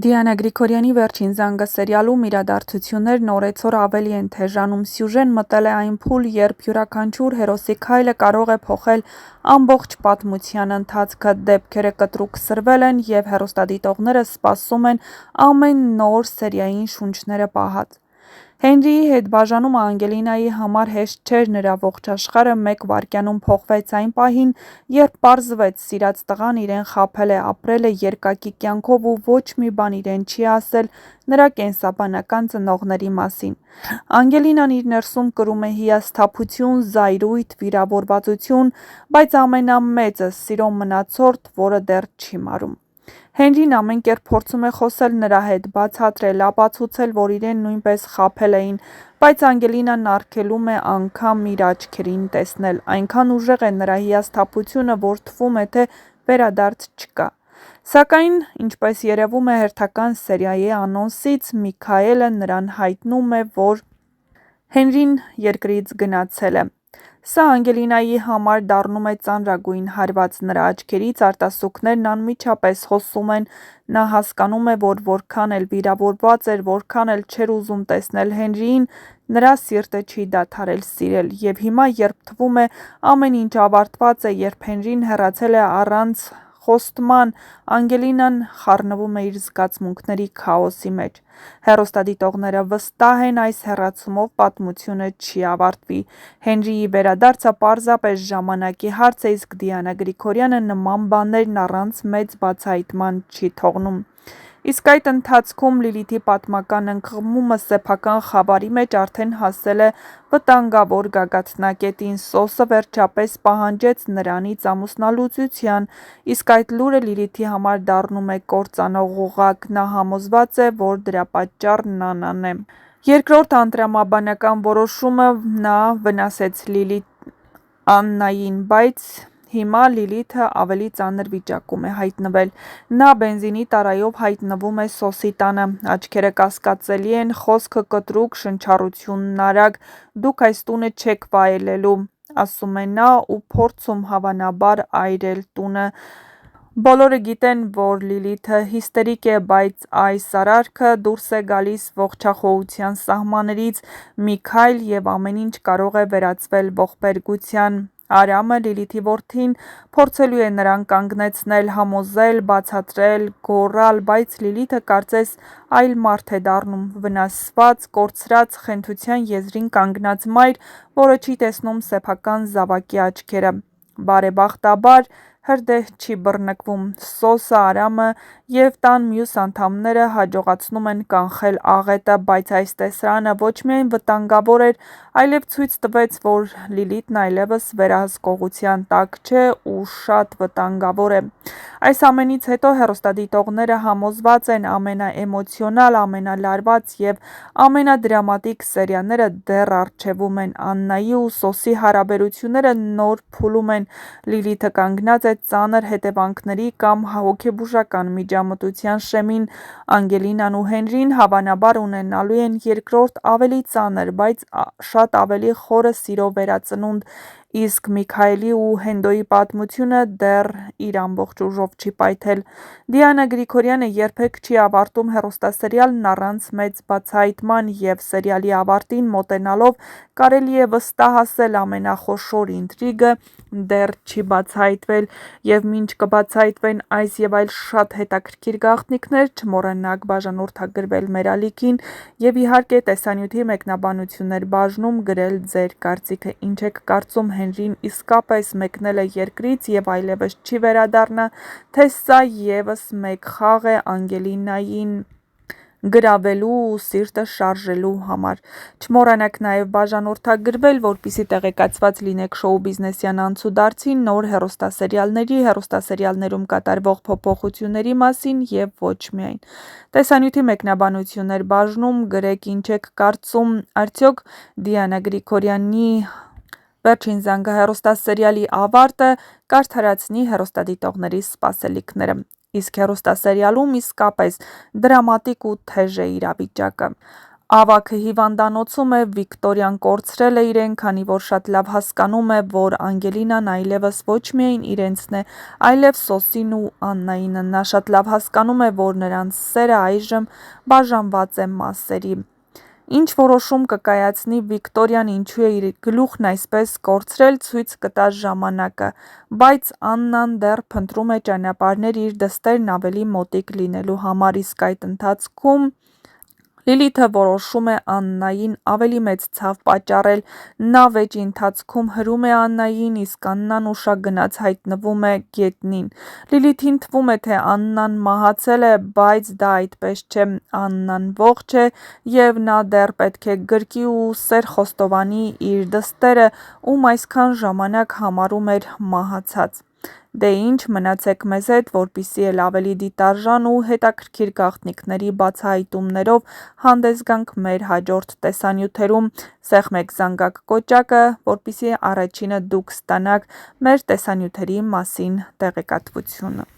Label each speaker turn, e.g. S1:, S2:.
S1: Դիանա Գրիգորյանի «Վերջին զանգը» սերիալում իրադարձություններն օրեցօր ավելի են թեժանում։ Սյուժեն մտել է այն փուլ, երբ յուրաքանչյուր հերոսի քայլը կարող է փոխել ամբողջ պատմության ընթացքը։ Դեպքերը կտրուկ սրվել են, և հեռուստադիտողները սպասում են ամեն նոր սերիային շունչները պահած։ Հենրիի հետ բաժանումը Անգելինայի համար հեշտ չէր, նրա ողջ աշխարհը մեկ վայրկյանում փոխվեց այն պահին, երբ պարզվեց՝ սիրած տղան իրեն խաբել է, ապրել է երկակի կյանքով ու ոչ մի բան իրեն չի ասել նրա կենսաբանական ծնողների մասին։ Անգելինան իր ներսում կրում է հիասթափություն, զայրույթ, վիրավորվածություն, բայց ամենամեծը՝ սիրո մնացորդ, որը դեռ չի մարում։ Հենրին ամեն կերպ փորձում է խոսել նրա հետ, բացատրել, ապացուցել, որ իրեն նույնպես խաբել էին, բայց Անգելինան արգելում է անգամ իր աչքերին տեսնել։ Այնքան ուժեղ է նրա հիասթափությունը, որ թվում է, թե վերադարձ չկա։ Սակայն, ինչպես երևում է հերթական սերիայի անոնսից, Միքայելը նրան հայտնում է, որ Հենրին երկրից գնացել է։ Սա Անգելինայի համար դառնում է ծանրագույն հարված։ Նրա աչքերից արտասուքներն անմիջապես հոսում են։ Նա հասկանում է, որ որքան էլ վիրավորված էր, որքան էլ չէր ուզում տեսնել Հենրիին, նրա սիրտը չի դադարել սիրել։ Եվ հիմա, երբ թվում է ամեն ինչ ավարտված է, երբ Հենրին հեռացել է առանց խոստման, Անգելինան խառնվում է իր զգացմունքների քաոսի մեջ։ Հեռուստադիտողները վստահ են՝ այս հեռացումով պատմությունը չի ավարտվի։ Հենրիի վերադարձը պարզապես ժամանակի հարց է, իսկ Դիանա Գրիգորյանը նման բաներն առանց մեծ բացահայտման չի թողնում։ Իսկ այդ ընթացքում Լիլիթի պատմական ըմբռնումը սեփական խավարի մեջ արդեն հասել է վտանգավոր գագաթնակետին։ Սոսը վերջապես պահանջեց նրանից ամուսնալուծության, իսկ այդ լուրը Լիլիթի համար դառնում է կործանող օղակ։ Նա համոզված է, որ դրա պատճառն Աննան է։ Երկրորդ անտրամաբանական որոշումը նա վնասեց Աննային, բայց հիմա Լիլիթը ավելի ծանր վիճակում է հայտնվել։ Նա բենզինի տարայով հայտնվում է Սոսի տանը։ Աչքերը կասկածելի են, խոսքը կտրուկ, շնչառությունն արագ։ «Դուք այս տունը չեք վայելելու», ասում է նա ու փորձում հավանաբար այրել տունը։ Բոլորը գիտեն, որ Լիլիթը հիստերիկ է, բայց այս արարքը դուրս է գալիս ողջախոհության սահմաններից։ Միքայել, և ամեն ինչ կարող է վերածվել ողբերգության։ Արամը, Լիլիթի որդին, փորձելու է նրան կանգնեցնել, համոզել, բացատրել, գոռալ, բայց Լիլիթը կարծես այլ մարդ է դառնում՝ վնասված, կորցրած, խենթության եզրին կանգնած մայր, որը չի տեսնում սեփական զավակի աչքերը։ Բարեբախտաբար, հրդեհ չի բռնկվում։ Սոսը, Արամը և տան մյուս անդամները հաջողացնում են կանխել աղետը, բայց այս տեսարանը ոչ միայն վտանգավոր էր, այլև ցույց տվեց, որ Լիլիթն այլևս վերահսկողության տակ չէ ու շատ վտանգավոր է։ Այս ամենից հետո հեռուստադիտողները համոզված են՝ ամենաէմոցիոնալ, ամենալարված և ամենադրամատիկ սերիաները դեռ առջևում են։ Աննայի ու Սոսի հարաբերությունները նոր փուլում են։ Լիլիթը կանգնած է ծանր հետևանքների կամ հոգեբուժական միջամտության շեմին։ Անգելինան ու Հենրին հավանաբար ունենալու են երկրորդ, ավելի ծանր, բայց շատ ավելի խորը սիրո վերածնունդ, իսկ Միքայելի ու Հենդոյի պատմությունը դեռ իր ամբողջ ուժով չի պայթել։ Դիանա Գրիգորյանը երբեք չի ավարտում հեռուստասերիալն առանց մեծ բացահայտման, և սերիալի ավարտին մոտենալով կարելի է վստահ ասել՝ ամենախոշոր ինտրիգը դեռ չի բացահայտվել, և մինչ կբացահայտվեն այս և այլ շատ հետաքրքիր գաղտնիքներ, չմոռանաք բաժանորդագրվել մեր ալիքին և իհարկե տեսանյութի մեկնաբանություններ բաժնում գրել ձեր կարծիքը։ Ինչ եք կարծում, Հենրին իսկապես մեկնել է երկրից և այլևս չի վերադառնա, թե սա ևս մեկ խաղ է Անգելինային գրավելու ու սիրտը շարժելու համար։ Չմոռանաք նաև բաժանորդագրվել, որպեսզի տեղեկացված լինեք շոու-բիզնեսյան անցուդարձի, նոր հեռուստասերիալների, հեռուստասերիալներում կատարվող փոփոխությունների մասին և ոչ միայն։ Տեսանյութի մեկնաբանություններ բաժնում գրեք ինչ եք կարծում, արդյոք Դիանա Գրիգորյանի «Վերջին զանգը» հեռուստասերիալի ավարտը կարդարացնի հեռուստադիտողների սպասելիքները։ Իսկ հեռուստասերիալում իսկապես դրամատիկ ու թեժ է իրավիճակը։ Ավագը հիվանդանոցում է, Վիկտորիան կորցրել է իրեն, քանի որ շատ լավ հասկանում է, որ Անգելինան այլևս ոչ միայն իրենցն է, այլև Սոսին ու Աննային։ Նա շատ լավ հասկանում է, որ նրանց սերը այժմ բաժանված է մասերի։ Ինչ որոշում կկայացնի Վիկտորիան, ինչու է իր գլուխն այսպես կորցրել, ցույց կտա ժամանակը, բայց Աննան դեռ փնտրում է ճանապարհներ իր դստերն ավելի մոտիկ լինելու համար, իսկ այդ ընթացքում Լիլիթը որոշում է Աննային ավելի մեծ ցավ պատճառել։ Նա վեճի ընթացքում հրում է Աննային, իսկ Աննան ուշագնաց հայտնվում է գետնին։ Լիլիթին թվում է, թե Աննան մահացել է, բայց դա այդպես չէ։ Աննան ողջ է, և նա դեռ պետք է գրկի ու սեր խոստովանի իր դստերը, ում այսքան ժամանակ համարում էր մահացած։ Դե ինչ, մնացեք մեզ հետ, որպեսզի էլ ավելի դիտարժան ու հետաքրքիր գաղտնիքների բացահայտումներով հանդես գանք մեր հաջորդ տեսանյութերում։ Սեղմեք զանգակ կոճակը, որպեսզի առաջինը դուք ստանաք մեր տեսանյութերի մասին տեղեկատվությունը։